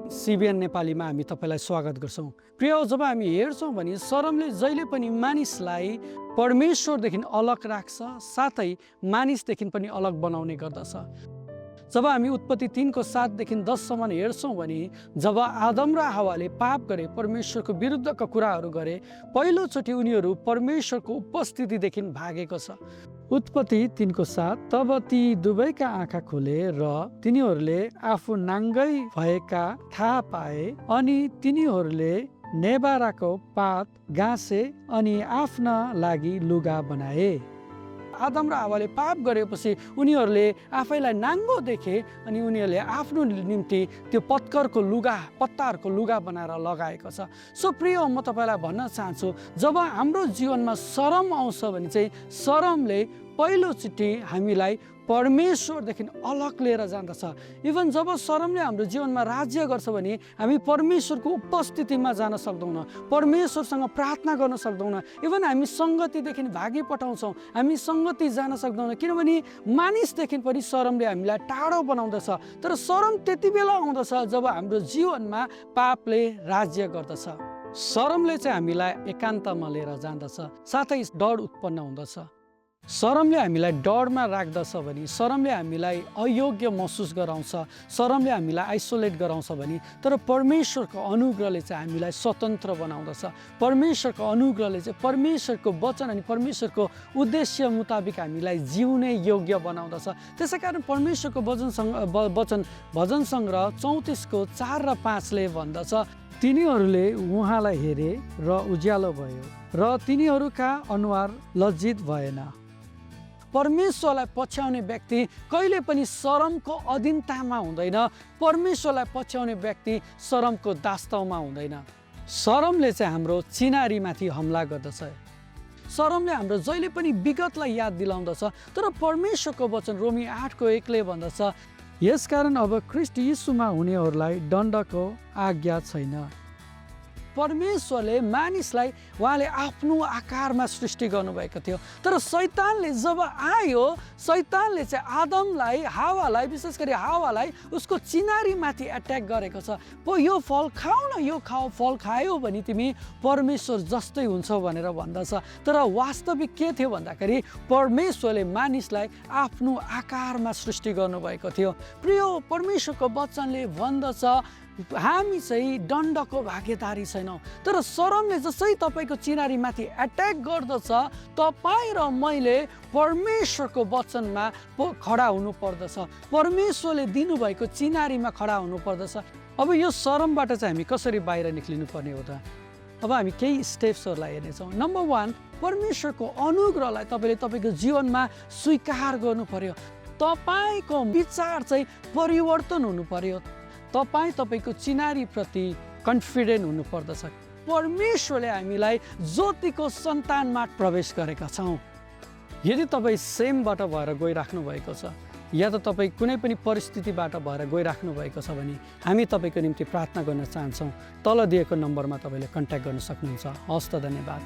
सिबिएन नेपालीमा हामी तपाईलाई स्वागत गर्छौं। प्रिय, जब हामी हेर्छौं भने शरमले जहिले पनि मानिसलाई परमेश्वरदेखि अलग राख्छ, साथै मानिसदेखि पनि अलग बनाउने गर्दछ। जब हामी उत्पत्ति 3 को 7 देखि 10 सम्म हेर्छौं भने जब आदम र हव्वाले पाप गरे, परमेश्वरको विरुद्धका कुराहरू गरे, पहिलोचोटि उनीहरू परमेश्वरको उपस्थितिदेखि भागेको छ। उत्पत्ति 3 को 7, तब ती दुवैका आँखा खुले र तिनीहरूले आफू नाङ्गै भएका थाहा पाए, अनि तिनीहरूले नेबाराको पात गाँसे अनि आफ्ना लागि लुगा बनाए। आदम र हव्वाले पाप गरेपछि उनीहरूले आफैलाई नाङ्गो देखे अनि उनीहरूले आफ्नो निम्ति त्यो पत्ताहरूको लुगा बनाएर लगाएको छ। सो प्रिय, म तपाईलाई भन्न चाहन्छु, जब हाम्रो जीवनमा शरम आउँछ भने चाहिँ शरमले पहिलोचोटि हामीलाई परमेश्वरदेखि अलग लिएर जान्दछ। इभन जब शरमले हाम्रो जीवनमा राज्य गर्छ भने हामी परमेश्वरको उपस्थितिमा जान सक्दैनौँ, परमेश्वरसँग प्रार्थना गर्न सक्दैनौँ, इभन हामी सङ्गतिदेखि भागी पठाउँछौँ, हामी सङ्गति जान सक्दैनौँ, किनभने मानिसदेखि पनि शरमले हामीलाई टाढो बनाउँदछ। तर शरम त्यति बेला आउँदछ जब हाम्रो जीवनमा पापले राज्य गर्दछ। शरमले चाहिँ हामीलाई एकान्तमा लिएर जान्दछ, साथै डर उत्पन्न हुँदछ। शरमले हामीलाई डरमा राख्दछ भने, शरमले हामीलाई अयोग्य महसुस गराउँछ, शरमले हामीलाई आइसोलेट गराउँछ भने, तर परमेश्वरको अनुग्रहले चाहिँ हामीलाई स्वतन्त्र बनाउँदछ। परमेश्वरको अनुग्रहले चाहिँ परमेश्वरको वचन अनि परमेश्वरको उद्देश्य मुताबिक हामीलाई जिउने योग्य बनाउँदछ। त्यसै कारण परमेश्वरको वचन भजन सङ्ग्रह 34 को 4 र 5 ले भन्दछ, तिनीहरूले उहाँलाई हेरे र उज्यालो भयो र तिनीहरूका अनुहार लज्जित भएन। परमेश्वरलाई पछ्याउने व्यक्ति कहिले पनि शरमको अधीनतामा हुँदैन, परमेश्वरलाई पछ्याउने व्यक्ति शरमको दास्तावमा हुँदैन। शरमले चाहिँ हाम्रो चिनारीमाथि हमला गर्दछ, शरमले हाम्रो जहिले पनि विगतलाई याद दिलाउँदछ। तर परमेश्वरको वचन रोमी 8 को 1 ले भन्दछ, यसकारण अब ख्रीष्ट यीशुमा हुनेहरूलाई दण्डको आज्ञा छैन। परमेश्वरले मानिसलाई उहाँले आफ्नो आकारमा सृष्टि गर्नुभएको थियो, तर शैतानले जब आयो, शैतानले चाहिँ आदमलाई, हव्वालाई, विशेष गरी हव्वालाई उसको चिनारीमाथि एट्याक गरेको छ। यो फल खाऊ न, यो फल खायो भने तिमी परमेश्वर जस्तै हुन्छ भनेर भन्दछ। तर वास्तविक के थियो भन्दाखेरि परमेश्वरले मानिसलाई आफ्नो आकारमा सृष्टि गर्नुभएको थियो। प्रिय, परमेश्वरको वचनले भन्दछ हामी चाहिँ दण्डको भागीदारी छैनौँ। तर शरमले जसै तपाईँको चिनारीमाथि एट्याक गर्दछ, तपाईँ र मैले परमेश्वरको वचनमा खडा हुनु पर्दछ, परमेश्वरले दिनुभएको चिनारीमा खडा हुनु पर्दछ। अब यो शरमबाट चाहिँ हामी कसरी बाहिर निक्लिनु पर्ने हो त? अब हामी केही स्टेप्सहरूलाई हेर्नेछौँ। नम्बर 1, परमेश्वरको अनुग्रहलाई तपाईँले तपाईँको जीवनमा स्वीकार गर्नु पर्यो। तपाईँको विचार चाहिँ परिवर्तन हुनु पर्यो। तपाईँको चिनारीप्रति कन्फिडेन्ट हुनुपर्दछ। परमेश्वरले हामीलाई ज्योतिको सन्तानमा प्रवेश गरेका छौँ। यदि तपाईँ सेमबाट भएर गइराख्नु भएको छ या त तपाईँ कुनै पनि परिस्थितिबाट भएर गइराख्नु भएको छ भने हामी तपाईँको निम्ति प्रार्थना गर्न चाहन्छौँ। तल दिएको नम्बरमा तपाईँले कन्ट्याक्ट गर्न सक्नुहुन्छ। हवस् त, धन्यवाद।